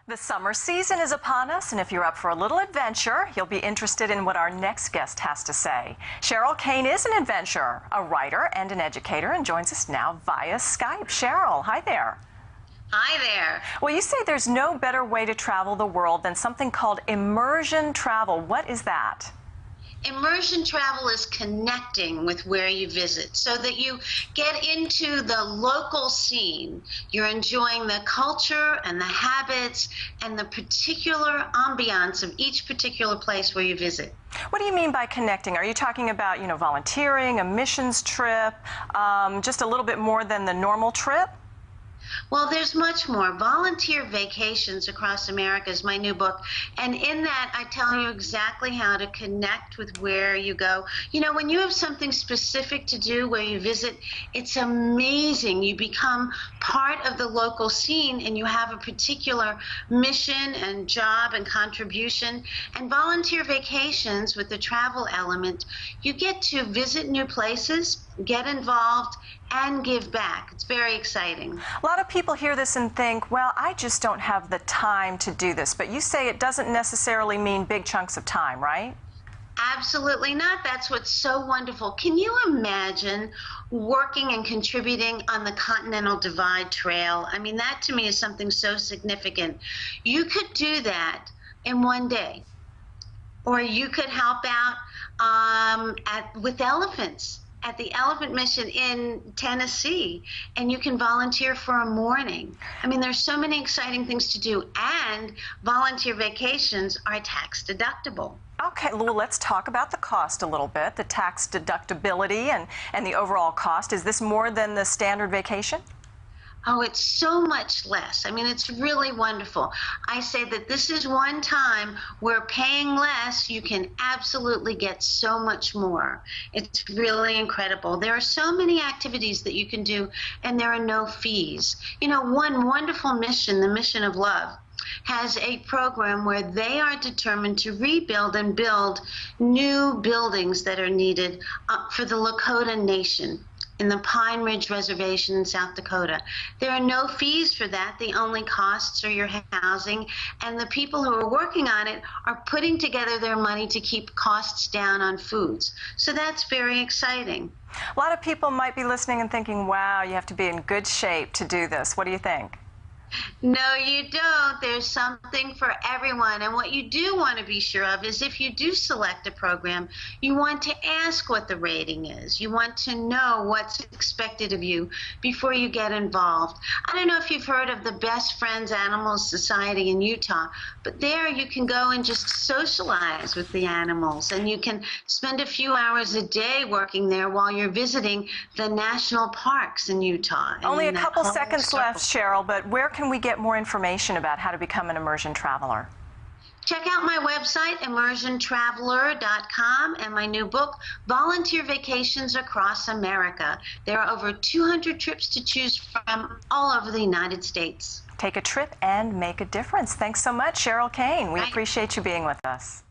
The summer season is upon us, and if you're up for a little adventure, you'll be interested in what our next guest has to say. Sheryl Kayne is an adventurer, a writer, and an educator, and joins us now via Skype. Sheryl, hi there. Hi there. Well, you say there's no better way to travel the world than something called immersion travel. What is that? Immersion travel is connecting with where you visit so that you get into the local scene. You're enjoying the culture and the habits and the particular ambiance of each particular place where you visit. What do you mean by connecting? Are you talking about, volunteering, a missions trip, just a little bit more than the normal trip? Well, there's much more. Volunteer Vacations Across America is my new book, and in that I tell you exactly how to connect with where you go. When you have something specific to do where you visit, it's amazing. You become part of the local scene and you have a particular mission and job and contribution. And Volunteer Vacations, with the travel element, you get to visit new places, get involved, and give back. It's very exciting. A lot of people hear this and think, well, I just don't have the time to do this. But you say it doesn't necessarily mean big chunks of time, right? Absolutely not. That's what's so wonderful. Can you imagine working and contributing on the Continental Divide Trail? I mean, that to me is something so significant. You could do that in one day. Or you could help out with elephants at the Elephant Mission in Tennessee, and you can volunteer for a morning. I mean, there's so many exciting things to do, and volunteer vacations are tax deductible. Okay, well, let's talk about the cost a little bit, the tax deductibility and the overall cost. Is this more than the standard vacation? Oh, it's so much less. I mean, it's really wonderful. I say that this is one time where paying less, you can absolutely get so much more. It's really incredible. There are so many activities that you can do, and there are no fees. One wonderful mission, the Mission of Love, has a program where they are determined to rebuild and build new buildings that are needed for the Lakota Nation in the Pine Ridge Reservation in South Dakota. There are no fees for that. The only costs are your housing, and the people who are working on it are putting together their money to keep costs down on foods. So that's very exciting. A lot of people might be listening and thinking, wow, you have to be in good shape to do this. What do you think? No, you don't. There's something for everyone. And what you do want to be sure of is if you do select a program, you want to ask what the rating is. You want to know what's expected of you before you get involved. I don't know if you've heard of the Best Friends Animal Society in Utah, but there you can go and just socialize with the animals, and you can spend a few hours a day working there while you're visiting the national parks in Utah. Only a couple seconds left, Sheryl, but where can we get more information about how to become an immersion traveler? Check out my website, immersiontraveler.com, and my new book, Volunteer Vacations Across America. There are over 200 trips to choose from all over the United States. Take a trip and make a difference. Thanks so much, Sheryl Kayne. We appreciate you being with us.